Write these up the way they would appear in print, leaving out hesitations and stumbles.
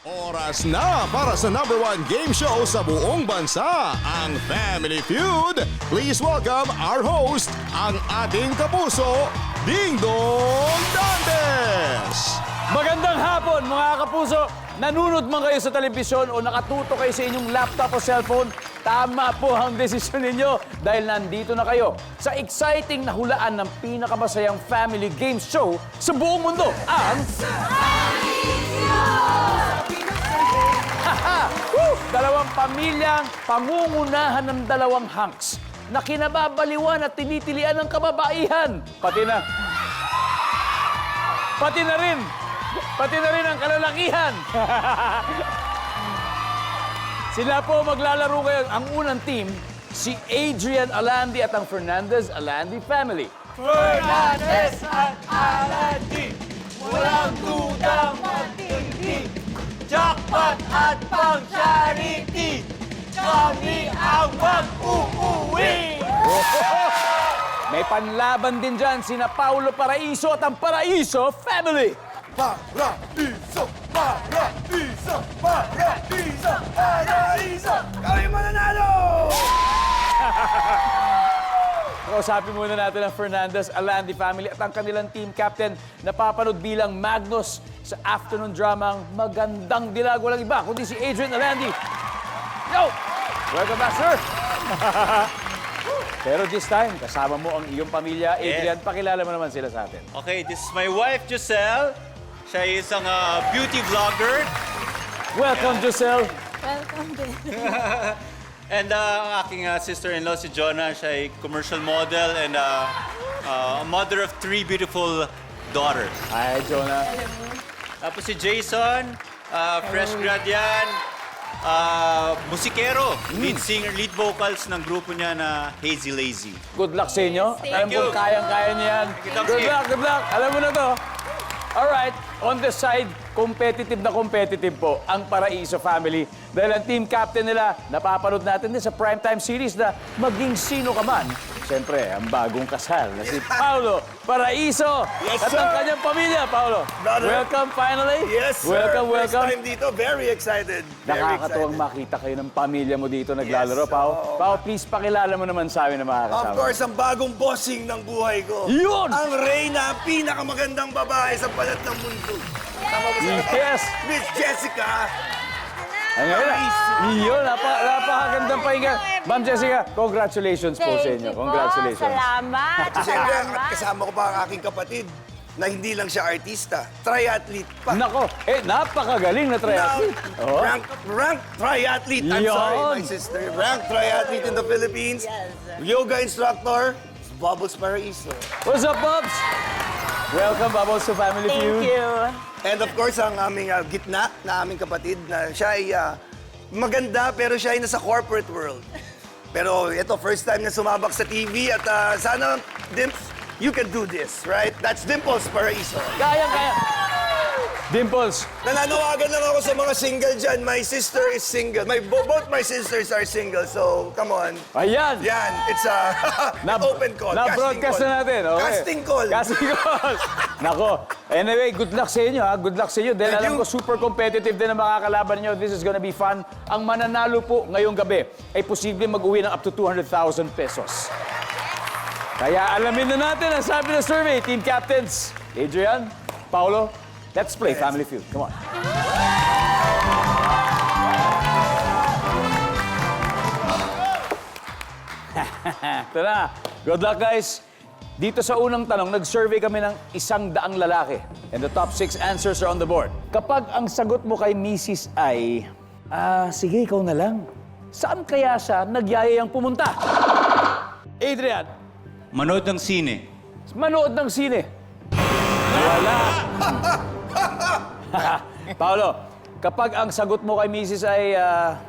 Oras na para sa #1 game show sa buong bansa, ang Family Feud. Please welcome our host, ang ating kapuso, Ding Dong Dantes! Magandang hapon mga kapuso! Nanunod man kayo sa telebisyon o nakatuto kayo sa inyong laptop o cellphone, tama po ang desisyon ninyo dahil nandito na kayo sa exciting na hulaan ng pinakamasayang family game show sa buong mundo, ang... Dalawang pamilyang pangungunahan ng dalawang hunks na kinababaliwan at tinitilian ng kababaihan. Pati na rin ang kalalakihan. Sila po maglalaro ngayon. Ang unang team, si Adrian Alandi at ang Fernandez Alandi family. Fernandez at Alandi, walang dudang matindi. Jackpot at pang-charity, kami ang mag-uuwi! May panlaban din dyan sina Paulo Paraiso at ang Paraiso family. Paraiso! Paraiso! Paraiso! Paraiso! Kami mananalo! Kausapin muna natin ang Fernandez Alandi family at ang kanilang team captain na papanood bilang Magnus sa afternoon drama ang Magandang Dilag. Walang iba kundi si Adrian Alandi. Yo! Welcome back, sir! Pero this time, kasama mo ang iyong pamilya. Adrian, pakilala mo naman sila sa atin. Okay, this is my wife, Giselle. Siya is isang beauty vlogger. Welcome, Giselle. Welcome din. And ang aking sister-in-law, si Jonah. Siya ay commercial model and a mother of 3 beautiful daughters. Hi, Jonah. Tapos si Jason, fresh grad yan. Musikero, lead singer, lead vocals ng grupo niya na Hazy Lazy. Good luck sa inyo. Alam you. ko, kayang-kaya niyo yan. Thank you. Good luck, good luck. Alam mo na to. Alright, on the side, competitive na competitive po ang Paraiso family. Dahil ang team captain nila, napapanood natin din sa primetime series na maging sino ka man. Siyempre, ang bagong kasal na si Paulo Paraiso. Yes, at ang sir. kanyang pamilya, Paulo. Brother. Welcome finally. Yes, sir. Welcome, First welcome. time dito, very excited. Very Nakakatuwang excited. makita kayo ng pamilya mo dito naglalaro, Yes, Pao. oo. Pao, please pakilala mo naman sa amin na mga kasama. Of course, ang bagong bossing ng buhay ko. Yun! Ang reyna, pinakamagandang babae sa balat ng mundo. Tama ba sir? Yes! Miss Jessica. Ay, yun, napakagandang pahinga. Ma'am Jessica, congratulations po sa inyo. Congratulations. Salamat. Siyempre, Salamat. kasama ko pa ang aking kapatid na hindi lang siya artista, triathlete pa. Nako, napakagaling na triathlete. Oh. Ranked triathlete. I'm Yun. sorry, my sister. Ranked triathlete in the Philippines. Yoga instructor, Bubbles Paraiso. What's up, Bobs? Welcome, Bubbles, to Family Feud. Thank you. And of course, ang aming gitna na aming kapatid na siya ay maganda pero siya ay nasa corporate world. Pero ito, first time na sumabak sa TV at sana, Dimps, you can do this, right? That's Dimples Paraiso. Kaya. Dimples, Nananawagan lang ako sa mga single dyan. My sister is single. Both my sisters are single, so come on. ayan. Yan, it's a open call. Na-broadcast casting na natin. Okay. Casting call. Casting call. Nako. Anyway, good luck sa inyo, ha? Good luck sa inyo. Dahil Thank alam you. ko, super competitive din ang makakalaban nyo. This is gonna be fun. Ang mananalo po ngayong gabi ay posible mag-uwi ng up to 200,000 pesos. Kaya alamin na natin ang sabi ng survey. Team captains, Adrian, Paulo, let's play Family Feud. Come on. Ito na. Good luck, guys. Dito sa unang tanong, nag-survey kami ng 100 lalaki. And the top 6 answers are on the board. Kapag ang sagot mo kay Mrs. ay, sige, ikaw na lang. Saan kaya siya nagyayayang pumunta? Adrian, Manood ng sine. manood ng sine. Wala. Paolo, kapag ang sagot mo kay Mrs. ay,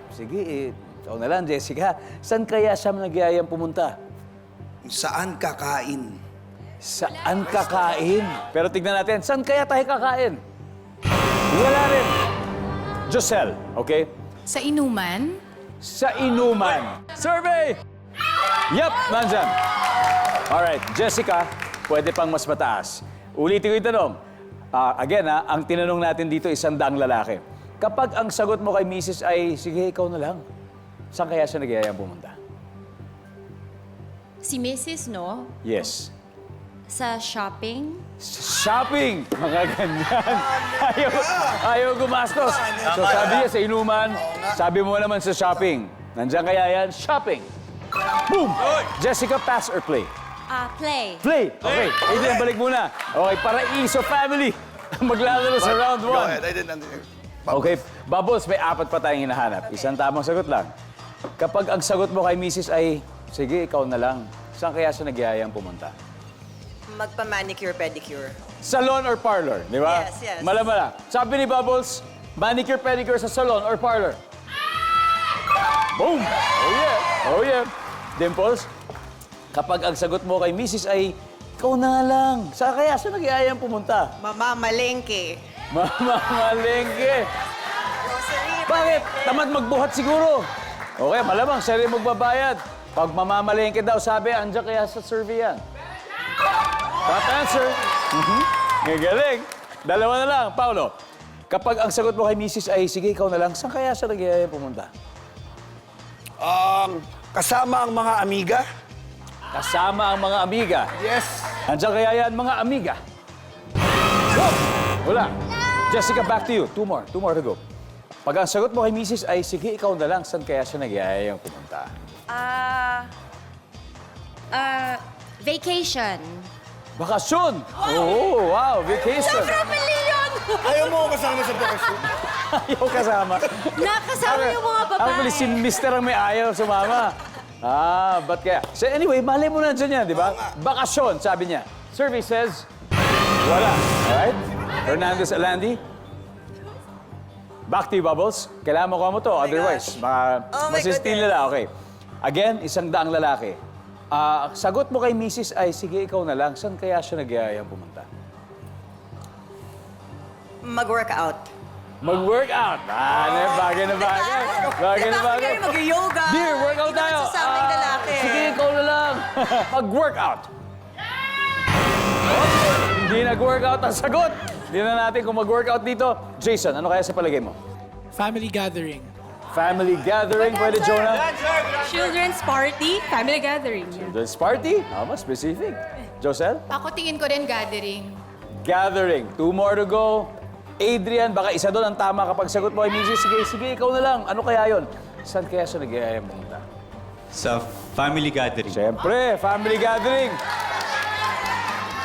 sige, ikaw na lang, Jessica, saan kaya siya nagyayang pumunta? Saan kakain? Saan kakain? Pero tignan natin, saan kaya tayo kakain? Wala rin. Giselle, okay? Sa inuman? Sa inuman. Survey! Yup, nandyan. Alright, Jessica, pwede pang mas mataas. Ulitin ko yung tanong. Again, ang tinanong natin dito, 100 lalaki. Kapag ang sagot mo kay Mrs. ay, sige, ikaw na lang. Saan kaya siya nagyayang pumunta? Si Mrs., no? Yes. Sa shopping. Shopping! Mga ganyan. Ayaw gumastos. So sabi niya sa inuman, sabi mo naman sa shopping. Nandiyan kaya yan? Shopping. Boom! Jessica, pass or play? Play. Play! Okay, Adrian, balik muna. Okay, Paraiso Family. Maglalaro sa round Go 1. ahead, I didn't understand. Okay, Bubbles, may 4 pa tayong hinahanap. Isang tamang sagot lang. Kapag ang sagot mo kay Mrs. ay, sige, ikaw na lang. Saan kaya siya nagyayang pumunta? Magpa-manicure, pedicure. Salon or parlor, di ba? Yes, yes. Mala. Sabi ni Bubbles, manicure, pedicure sa salon or parlor? Boom! Oh yeah! Oh yeah! Dimples, kapag ang sagot mo kay Mrs. ay, ikaw na nga lang. Saan kaya siya nagyayang pumunta? Mamamalengke. Mamamalengke. Grocery. Bakit? Tamad magbuhat siguro. Okay, malamang siya rin magbabayad. Pag mamamalengke daw, sabi, andyan kaya sa survey yan. Top answer. Galing. Dalawa na lang. Paolo, kapag ang sagot mo kay Mrs. ay, sige, ikaw na lang, saan kaya siya nagyayang pumunta? Kasama ang mga amiga. Kasama ang mga amiga. Yes. Andyan kaya yan, mga amiga. Wala. Jessica, back to you. Two more to go. Pag ang sagot mo kay Mrs. ay, sige, ikaw na lang, saan kaya siya nagyayang pumunta? Vacation. Bakasyon! Oh, wow, vacation. Mali yun! Ayaw mo kasama sa bakasyon. Ayaw kasama. Nakasama yung mga babae. Actually, si Mr. ang may ayaw sumama. Ba't kaya? So anyway, malay mo na dyan yan, di ba? Bakasyon, sabi niya. Survey says, wala. Alright? Hernandez Alandi. Back to you, Bubbles. Kailangan mo to, otherwise, Oh my masistil goodness. nila. Okay. Again, 100 lalaki. Sagot mo kay Mrs. ay, sige, ikaw na lang. Saan kaya siya nagyayang pumunta? Mag-workout. Mag-workout. Bagay na bagay. Bagay na bagay. Mag-yoga. Dear, workout tayo. Magsasabing lalaki. Sige, ikaw na lang. Mag-workout. Hindi nag-workout ang sagot. Hindi na natin kung mag-workout dito. Jason, ano kaya sa palagay mo? Family gathering. Family gathering, pwede, Jonah? Children's party, family gathering. Children's party? Mas specific. Josel? Ako tingin ko din gathering. Gathering. 2 more to go. Adrian, baka isa doon ang tama kapag sagot mo ay Mrs. Sige, ikaw na lang. Ano kaya yon? Saan kaya siya nagyayang pumunta? Sa family gathering. Siyempre, family gathering.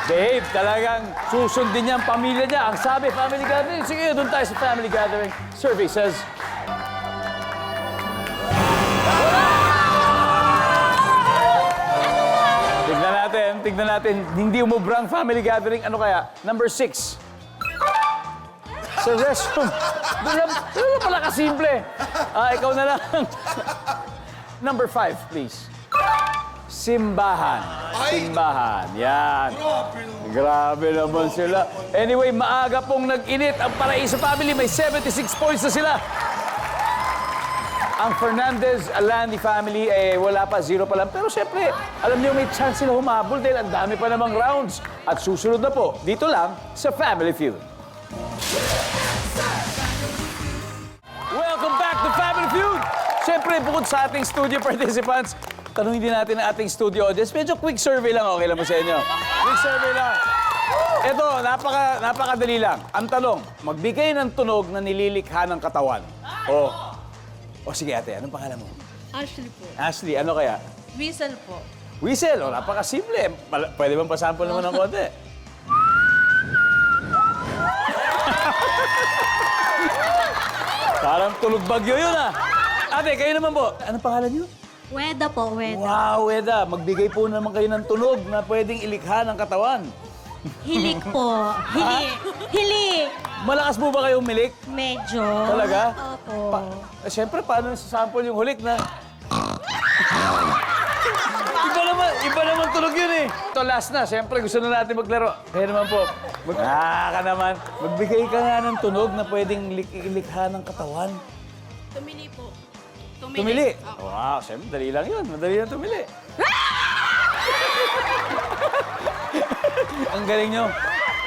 Dave, talagang susundin niya ang pamilya niya. Ang sabi, family gathering. Sige, doon tayo sa family gathering. Survey says... Tignan natin. Hindi umubrang family gathering. Ano kaya? Number 6. Sa restroom. Doon na pala kasimple. Ikaw na lang. Number 5, please. Simbahan. Simbahan. Yan. Grabe naman sila. Anyway, maaga pong nag-init ang Paraiso Family. May 76 points na sila. Ang Fernandez Alandi family, wala pa, 0 pa lang. Pero siyempre, alam niyo, may chance sila humabol dahil ang dami pa namang rounds. At susunod na po, dito lang sa Family Feud. Welcome back to Family Feud! Siyempre, bukod sa ating studio participants, tanungin din natin ang ating studio audience. Medyo quick survey lang, okay lang mo sa inyo? Quick survey lang. Ito, napakadali lang. Ang tanong, magbigay ng tunog na nililikha ng katawan. O sige ate, anong pangalan mo? Ashley po. Ashley, ano kaya? Whistle po. Whistle, napakasimple. Pwede bang pasample naman ng konti? Parang tulog bagyo yun Ate, kayo naman po. Anong pangalan niyo? Weda po, Weda. Wow, Weda. Magbigay po naman kayo ng tunog na pwedeng ilikha ng katawan. Hilik po. Hili. Malakas po ba kayo umilik? Medyo. Talaga? Opo. Siyempre, paano sasample yung hulik na... iba naman tunog yun Ito, last na. Siyempre, gusto na natin maglaro. Kaya naman po. Ka naman. Magbigay ka nga ng tunog na pwedeng ilikha ng katawan. Tumili po. Tumili? Wow, siyempre, dali lang yun. Madali lang tumili. Ang galing nyo.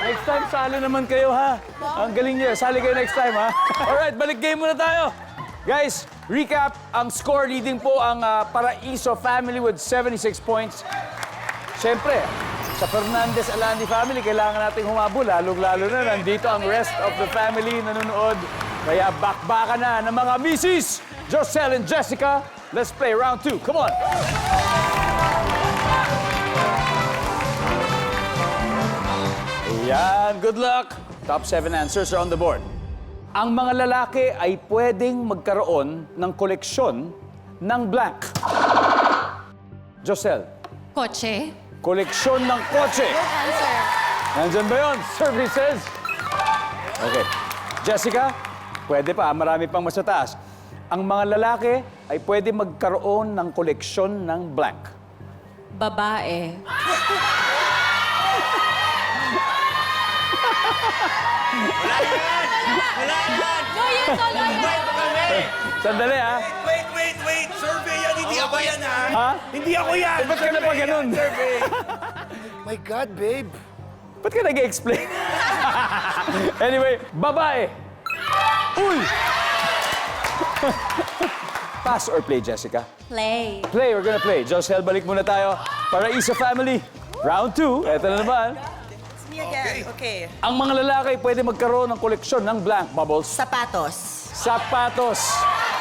Next time, sali naman kayo, ha? Ang galing niyo. Sali kayo next time, ha? Alright, balik game muna tayo. Guys, recap. Ang score leading po ang Paraiso family with 76 points. Siyempre, sa Fernandez Alandi family, kailangan nating humabol. Lalong-lalo na, nandito ang rest of the family nanonood. Kaya bakbaka na ng mga misis, Josel and Jessica. Let's play round 2. Come on! Ayan, good luck. Top 7 answers are on the board. Ang mga lalaki ay pwedeng magkaroon ng koleksyon ng blank. Josel, Kotse. koleksyon ng kotse. Answer. Nandyan ba yun? Services. Okay. Jessica, pwede pa. Marami pang mas mataas. Ang mga lalaki ay pwede magkaroon ng koleksyon ng blank. Babae. No, yes, all right. Sandali, ha? Wait. Survey yan, hindi ako yan, ha? Ha? Hindi ako yan. Ba't ka na pa ganun? Survey. My God, babe. Ba't ka nag-explain? Anyway, babae. Uy! Pass or play, Jessica? Play. Play, we're gonna play. Josel, balik muna tayo. Paraiso family. Round 2. Eto na naman. It's me again. Okay. Ang mga lalaki pwede magkaroon ng koleksyon ng blank bubbles. Sapatos. Sapatos.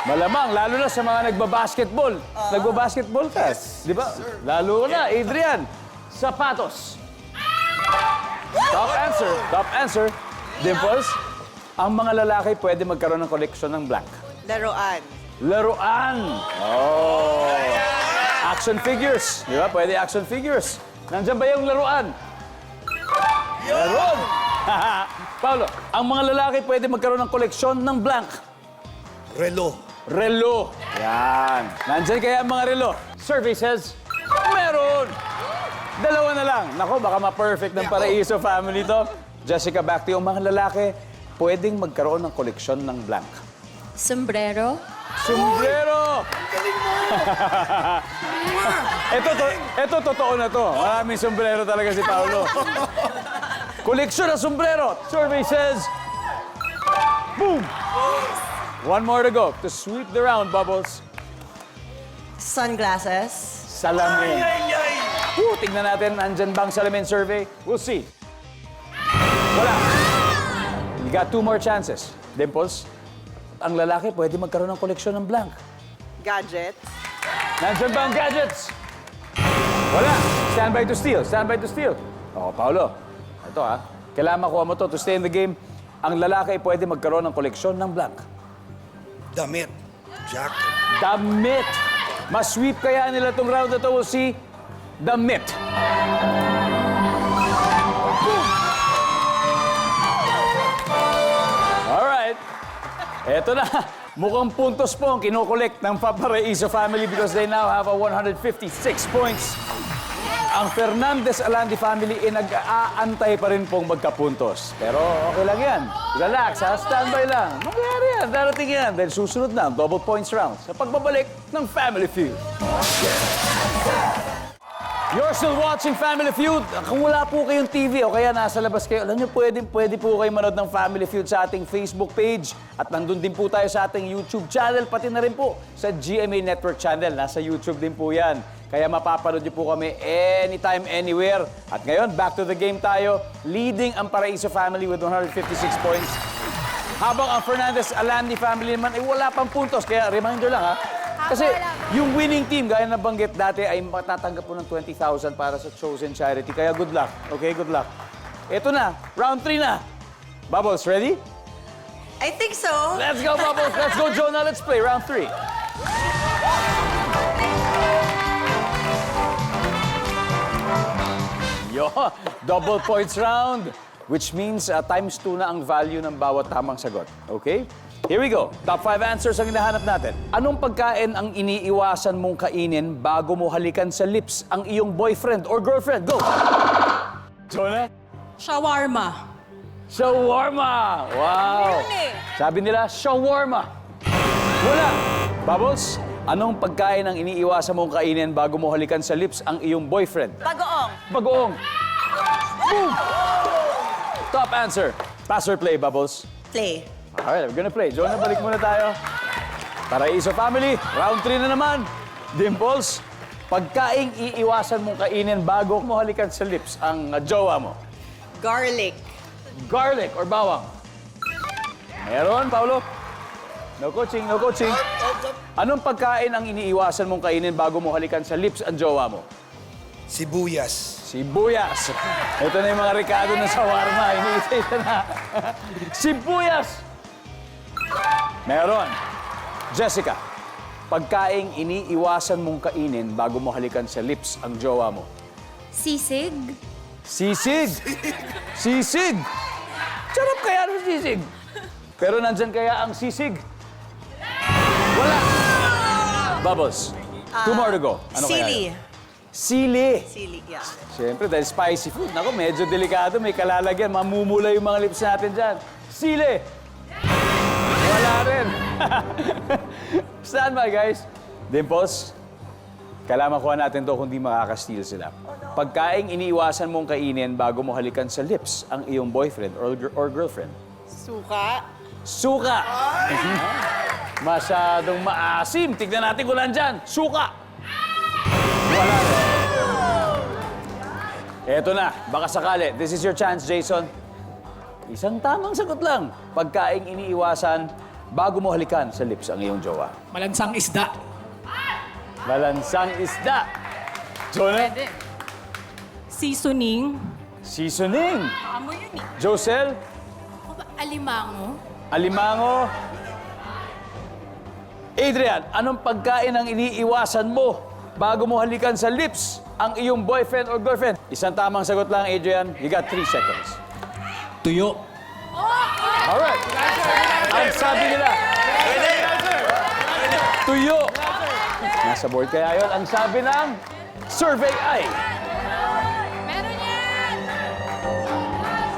Malamang, lalo na sa mga nagbabasketball. Nagbabasketball ka, di ba? Lalo na, Adrian. Sapatos. Top answer. Top answer. Dimples, ang mga lalaki pwede magkaroon ng koleksyon ng blank. Laruan. Laruan. Oh. Action figures. Di ba? Pwede action figures. Nandiyan ba yung laruan? Meron. Paolo, ang mga lalaki pwede magkaroon ng koleksyon ng blank. Relo. Relo. Yan. Nandyan kaya ang mga relo. Survey says, meron. Dalawa na lang. Nako, baka ma-perfect ng Paraiso family to. Jessica, back to you. Ang mga lalaki pwedeng magkaroon ng koleksyon ng blank. Sombrero. Sombrero! ito, totoo na to. Maraming sombrero talaga si Paolo. Koleksyon ng sombrero. Survey says, boom! One more to go to sweep the round, Bubbles. Sunglasses. Salamin. Tingnan natin, nandyan bang salamin survey? We'll see. Wala. You got 2 more chances. Dimples, ang lalaki pwede magkaroon ng koleksyon ng blank. Gadgets. Nandyan ba ang gadgets? Wala. Stand by to steal. Stand by to steal. Oh, Paolo. Ito ha. Kailangan makuha mo to stay in the game. Ang lalaki ay pwede magkaroon ng koleksyon ng blank. Damit. Jacket. Damit. Mas-sweep kaya nila itong round na to. We'll see. Damit. Alright. Eto na. Mukhang puntos po ang kinokolekt ng Paraiso family because they now have a 156 points. Ang Fernandez Alandi family ay nag-aantay pa rin pong magkapuntos. Pero okay lang yan. Relax ha, standby lang. Mangyayari yan, darating yan. Dahil susunod na ang double points round sa pagbabalik ng Family Feud. You're still watching Family Feud. Kung wala po kayong TV o kaya nasa labas kayo, alam niyo, pwede po kayo manood ng Family Feud sa ating Facebook page. At nandun din po tayo sa ating YouTube channel, pati na rin po sa GMA Network channel. Nasa YouTube din po yan. Kaya mapapanood niyo po kami anytime, anywhere. At ngayon, back to the game tayo. Leading ang Paraiso family with 156 points. Habang ang Fernandez Alandi family naman ay wala pang puntos. Kaya reminder lang ha. Kasi yung winning team, gaya na banggit dati, ay matatanggap po ng 20,000 para sa chosen charity. Kaya good luck. Okay, good luck. Ito na, round 3 na. Bubbles, ready? I think so. Let's go, Bubbles. Let's go, Jonah. Let's play round 3. Yo, double points round. Which means times 2 na ang value ng bawat tamang sagot. Okay? Here we go. Top 5 answers ang hinahanap natin. Anong pagkain ang iniiwasan mong kainin bago mo halikan sa lips ang iyong boyfriend or girlfriend? Go! Jonah? Shawarma. Shawarma! Wow! Sabi nila, shawarma. Wala. Bubbles, anong pagkain ang iniiwasan mong kainin bago mo halikan sa lips ang iyong boyfriend? Bagoong. Bagoong. Boom! Top answer. Pass or play, Bubbles? Play. Alright, we're gonna play. Jonah, balik muna tayo. Paraiso family, round 3 na naman. Dimples, pagkaing iiwasan mong kainin bago mo halikan sa lips ang jowa mo. Garlic. Garlic or bawang? Meron, Paulo? No coaching, no coaching. Anong pagkain ang iniiwasan mong kainin bago mo halikan sa lips ang jowa mo? Sibuyas. Sibuyas. Ito na yung mga Ricardo ng shawarma. Iniisa na. Sibuyas. Meron. Jessica, pagkaing iniiwasan mong kainin bago mo halikan sa lips ang jowa mo. Sisig. Sisig. Sisig. Sarap kaya ng sisig. Pero nandyan kaya ang sisig? Wala. Bubbles. 2 more to go. Ano kaya Sili. yun? Sili. Sili, yeah. Siyempre, dahil spicy food. Naku, medyo delikado. May kalalagyan. Mamumula yung mga lips natin dyan. Sili. Wala rin. Stand by, guys. Dimples, kailangan makuha natin to kung di makaka-steal sila. Pagkaing iniiwasan mong kainin bago mo halikan sa lips ang iyong boyfriend or girlfriend. Suka. Suka. Masyadong maasim. Tignan natin kung nandyan. Suka. Wala rin. Eto na, baka sakali. This is your chance, Jason. Isang tamang sagot lang. Pagkaing iniiwasan bago mo halikan sa lips ang iyong jowa. Malansang isda. Malansang isda. Jonah? Seasoning. Seasoning. Amo yun eh. Josel? Alimango. Alimango? Adrian, anong pagkain ang iniiwasan mo bago mo halikan sa lips ang iyong boyfriend or girlfriend? Isang tamang sagot lang, Adrian. You got 3 seconds. Tuyo. Alright. Ang sabi nila, tuyo. Nasa board kaya yun. Ang sabi ng survey ay... Meron yan!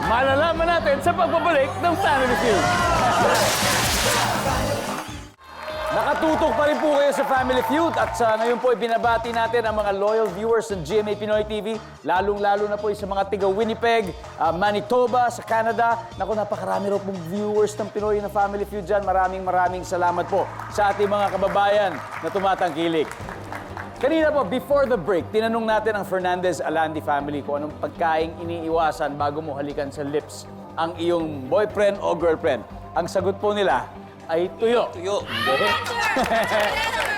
Malalaman natin sa pagbabalik ng Family Feud. Nakatutok pa rin po kayo sa Family Feud at ngayon po binabati natin ang mga loyal viewers ng GMA Pinoy TV, lalong-lalo na po sa mga tiga Winnipeg, Manitoba, sa Canada. Naku, napakarami rin pong viewers ng Pinoy na Family Feud dyan. Maraming salamat po sa ating mga kababayan na tumatangkilik. Kanina po, before the break, tinanong natin ang Fernandez-Alandi family kung anong pagkaing iniiwasan bago mo halikan sa lips ang iyong boyfriend o girlfriend. Ang sagot po nila ay tuyo. Tuyo.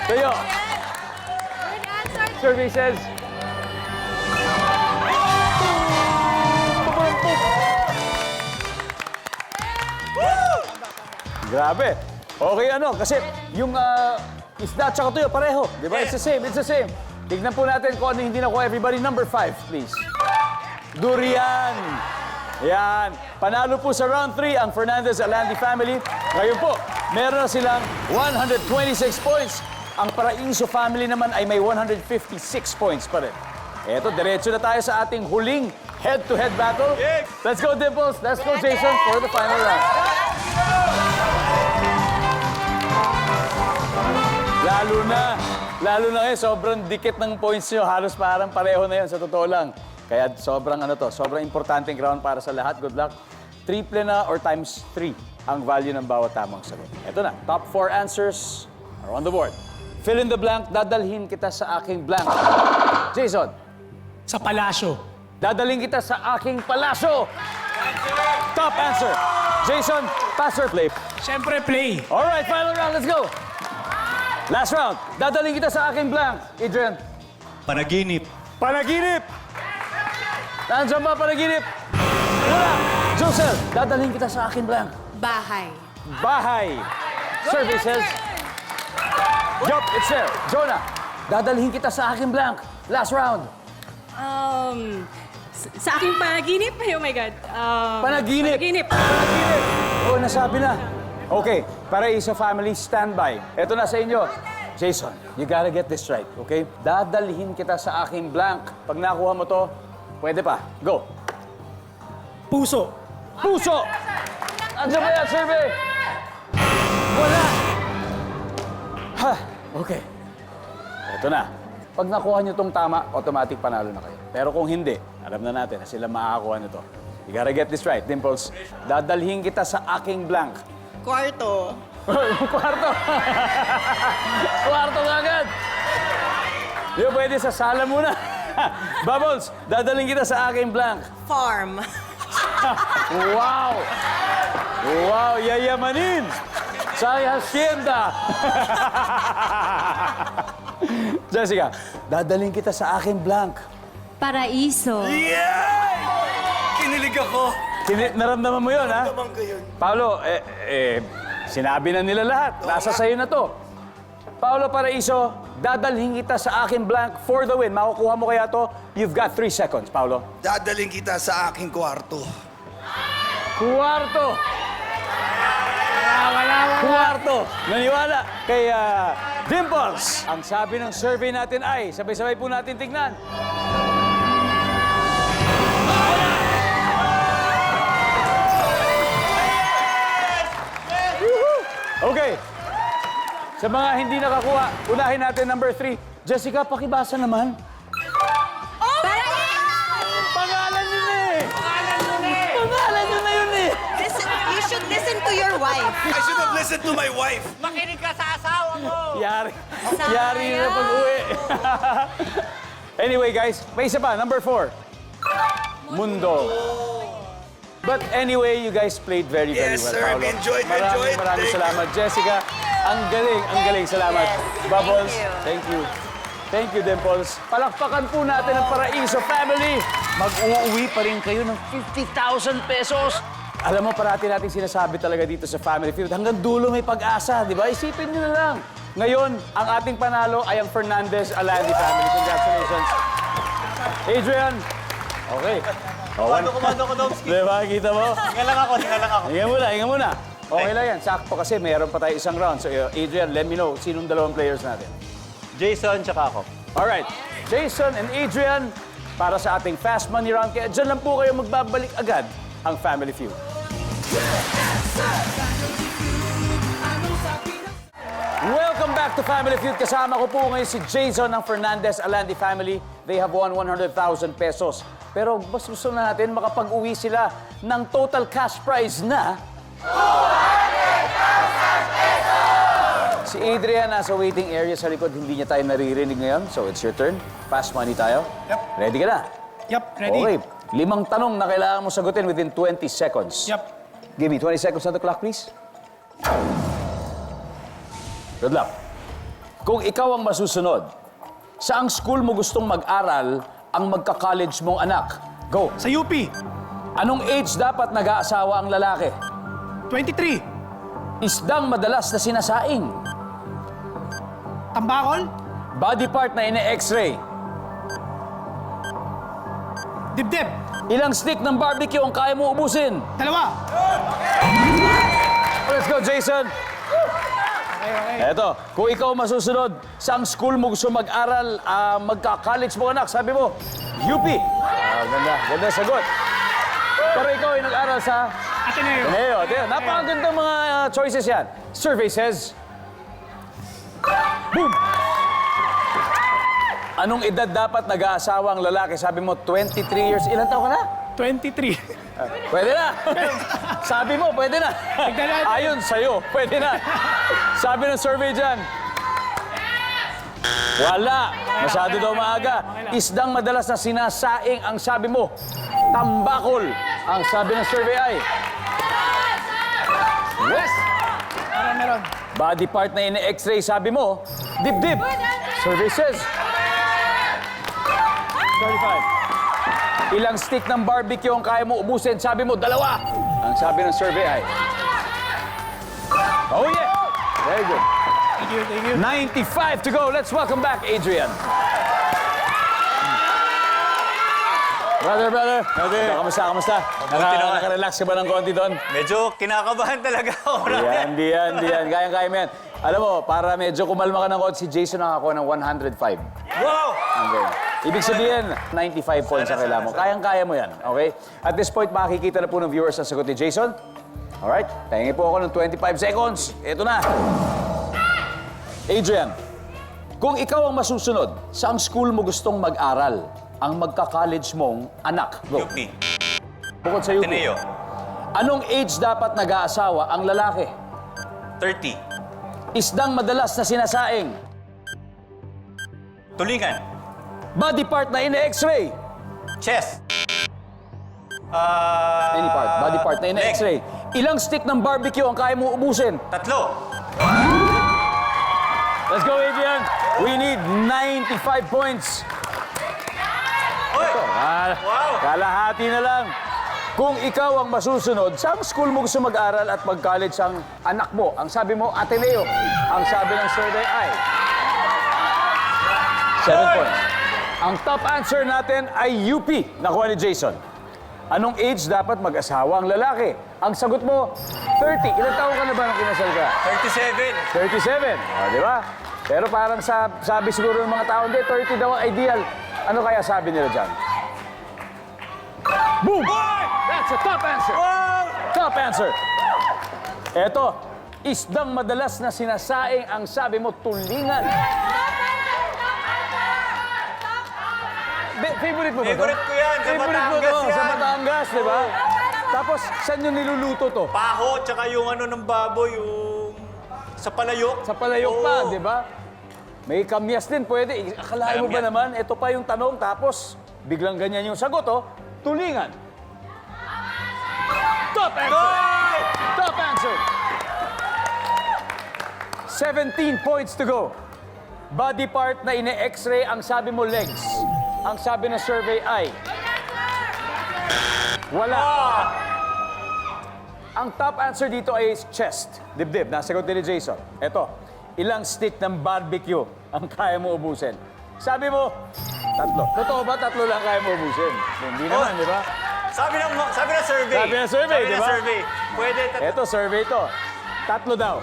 Tuyo. Survey says... Grabe. Okay, kasi yung isda at saka tuyo, pareho. Di ba? It's the same, it's the same. Tignan po natin kung ano hindi nakuha. Everybody, number 5, please. Durian. Yan. Panalo po sa round 3 ang Fernandez-Alandi family. Ngayon po, meron na silang 126 points. Ang Paraiso family naman ay may 156 points pa rin. Eto, diretso na tayo sa ating huling head-to-head battle. Let's go, Dimples. Let's go, Jason, for the final round. Lalo na ngayon, sobrang dikit ng points nyo. Halos parang pareho na yun, sa totoo lang. Kaya sobrang importanteng round para sa lahat. Good luck. Triple na or times 3 ang value ng bawat tamang sagot. Ito na, top 4 answers are on the board. Fill in the blank, dadalhin kita sa aking blank. Jason. Sa palasyo. Dadalhin kita sa aking palasyo. Top answer. Jason, pass or play? Siyempre, play. Alright, final round, let's go. Last round, dadalhin kita sa aking blank. Adrian. Panaginip. Panaginip! Nandiyan ba panaginip? Wala. Joseph, dadalhin kita sa aking blank. Bahay. Bahay. Services. Yup, it's there. Jonah, dadalhin kita sa aking blank. Last round. Sa aking panaginip? Oh my God. Panaginip. Panaginip. Panaginip. Oh, nasabi na. Okay, Paraiso family, standby. Ito na sa inyo. Jason, you gotta get this right, okay? Dadalhin kita sa aking blank. Pag nakuha mo to, pwede pa. Go. Puso. Puso! Andiyan ba yan, survey? Wala! Ha, okay. Ito na. Pag nakuha nyo tong tama, automatic panalo na kayo. Pero kung hindi, alam na natin na sila makakakuha nito. You gotta get this right, Dimples. Dadalhin kita sa aking blank. Kwarto. Kwarto. Kwarto nga agad. Di ba pwede sa sala muna? Bubbles, dadalhin kita sa aking blank. Farm. Wow! Wow, yayamanin! Sa hacienda! Jessica, dadalhin kita sa aking blank. Paraiso. Yay! Kinilig ako. Naramdaman mo yun, ha? Naman ko yun. Paolo, sinabi na nila lahat. Nasa sayo na to. Paolo Paraiso, dadalhin kita sa aking blank for the win. Makukuha mo kaya to? You've got 3 seconds, Paolo. Dadaling kita sa aking kwarto. Kwarto! Kwarto! Naniwala kay Dimples. Ang sabi ng survey natin ay, sabay-sabay po natin tignan. Okay. Sa mga hindi nakakuha, unahin natin number 3. Jessica, pakibasa naman. Pangalan yun eh! Pangalan yun na yun eh! You should listen to your wife. I should have listened to my wife. Yari na pag-uwi. Anyway, guys, may isa pa, number 4. Mundo. But anyway, you guys played very, very Yes, well, sir. Paolo. We enjoyed. We enjoyed. Maraming Thank you. salamat. Jessica, ang galing, salamat. Yes, Bubbles, thank thank you. Thank you, Dimples. Palakpakan po natin ang Paraiso family. Mag-uuwi pa rin kayo ng 50,000 pesos. Alam mo, parati natin sinasabi talaga dito sa Family Feud, hanggang dulo may pag-asa, di ba? Isipin nyo na lang. Ngayon, ang ating panalo ay ang Fernandez Alandi family. Congratulations. Adrian. Okay. Komando ko, Domski. Di ba? Kita mo? Hinga lang ako. Hinga muna. Okay lang yan. Sakto kasi meron pa tayo isang round. So, Adrian, let me know sinong dalawang players natin. Jason, tsaka ako. Alright. Jason and Adrian, para sa ating Fast Money Round. Kaya dyan lang po kayo magbabalik agad ang Family Feud. Welcome back to Family Feud. Kasama ko po ngayon si Jason ng Fernandez Alandi family. They have won 100,000 pesos. Pero mas gusto na natin makapag-uwi sila ng total cash prize na... Si Adrian nasa waiting area sa likod. Hindi niya tayo naririnig ngayon. So it's your turn. Fast money tayo. Yep. Ready ka na? Yup, ready. Okay. 5 tanong na kailangan mo sagutin within 20 seconds. Yup. Give me 20 seconds on the clock, please. Good luck. Kung ikaw ang masusunod, saang school mo gustong mag-aral ang magka-college mong anak? Go. Sa UP, Anong age dapat nag-aasawa ang lalaki? 23. Isdang madalas na sinasaing. Tambakol, Body part na ine-x-ray. dibdib, Ilang stick ng barbecue ang kaya mo ubusin? 2. Let's go, Jason. Okay. Eto, kung ikaw masusunod, saang school mo gusto mag-aral, magka-college mo anak, sabi mo, UP. Ganda sagot. Pero ikaw ay nag-aral sa Ateneo. Ateneo. Napakagandang mga choices yan. Survey says, boom! Anong edad dapat nag-aasawa ang lalaki? Sabi mo, 23 years. Ilan taon ka na? 23. Pwede na. Sabi mo, pwede na. Tignan natin. Ayon sa'yo, pwede na. Sabi ng survey dyan, wala. Masyado daw maaga. Isdang madalas na sinasaing ang sabi mo. Tambakol. Ang sabi ng survey ay... Yes. Meron. Body part na ine-x-ray, sabi mo, dibdib. Survey says... 35. Ilang stick ng barbecue ang kaya mo ubusin? Sabi mo, 2. Ang sabi ng survey ay... Oh yeah! Very good. Thank you. 95 to go. Let's welcome back Adrian. Brother. Kamusta? Naka-relax ka ba ng konti doon? Medyo kinakabahan talaga ako. Hindi yan. Kaya mo yan. Alam mo, para medyo kumalma ka ng konti, si Jason nakakuha ng 105. Wow! Okay. Ibig sabihin, 95 points ang kailangan mo. Kayang-kaya mo yan, okay? At this point, makikita na po ng viewers ang sagot ni Jason. Alright, tahingi po ako ng 25 seconds. Ito na. Adrian, kung ikaw ang masusunod, saang school mo gustong mag-aral ang magka-college mong anak? Go. UP. Bukod sa UP. Ateneo. Anong age dapat nag-aasawa ang lalaki? 30. Isdang madalas na sinasaing. Tulingan. Body part na ine-x-ray. Chest. Any part. Body part na leg. ine-x-ray. Ilang stick ng barbecue ang kaya mo ubusin? 3. Let's go, Adrian. We need 95 points. Oy! Wow! Kalahati na lang. Kung ikaw ang masusunod, sa school mo gusto mag-aral at mag-college ang anak mo, ang sabi mo, Ateneo. Ang sabi ng survey ay 7 points. Ang top answer natin ay UP, nakuha ni Jason. Anong age dapat mag-asawa ang lalaki? Ang sagot mo, 30. Ilang taon ka na ba nung kinasal ka? 37. 37. O, di ba? Pero parang sabi siguro ng mga tao, hindi, 30 daw ang ideal. Ano kaya sabi nila dyan? Boom! That's a top answer! Top answer! Eto, isdang madalas na sinasaing ang sabi mo, tulingan. Favorite mo ba to? Favorite ko yan, sa Favorite mo Batangas to, sa yan. Batangas, di ba? Tapos, saan yung niluluto to? Paho, tsaka yung ano ng baboy, yung sa palayok. Sa palayok pa, Oo. di ba? May kamyas din, pwede. Akalain mo ba Kamyas. naman, ito pa yung tanong, tapos biglang ganyan yung sagot, oh. Tulingan. Top answer! Top answer! 17 points to go. Body part na ine-x-ray, ang sabi mo legs. Ang sabi ng survey ay... Wala. Ang top answer dito ay chest. Dibdib, nasagot din ni Jason. Eto, ilang stick ng barbecue ang kaya mo ubusin? Sabi mo, 3. Totoo ba 3 lang kaya mo ubusin? Hindi naman, di ba? Sabi ng survey. Sabi ng survey, Sabi di ng ba? survey. Pwede. Eto, survey to. 3 daw.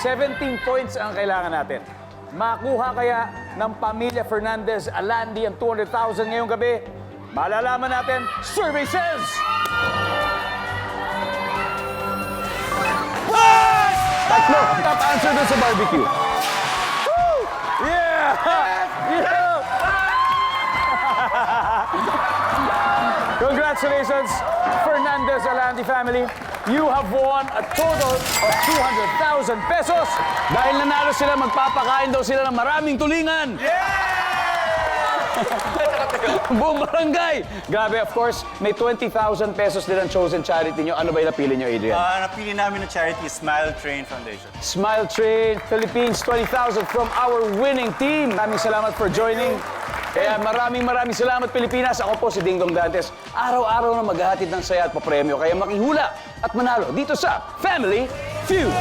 17 points ang kailangan natin. Makuha kaya ng pamilya Fernandez Alandi ang 200,000 ngayong gabi? Malalaman natin, survey says... Tatlo! Top answer dun sa barbecue. Woo! Yeah! Yeah! Congratulations, Fernandez Alandi family. You have won a total of 200,000 pesos. Dahil nanalo sila, magpapakain daw sila ng maraming tulingan. Buong barangay! Grabe, of course, may 20,000 pesos din ang chosen charity nyo. Ano ba yung napili nyo, Adrian? Napili namin ng charity Smile Train Foundation. Smile Train Philippines, 20,000 from our winning team. Maraming salamat for joining. Kaya maraming salamat, Pilipinas. Ako po si Dingdong Dantes. Araw-araw na maghahatid ng saya at papremyo. Kaya makihula at manalo dito sa Family Feud.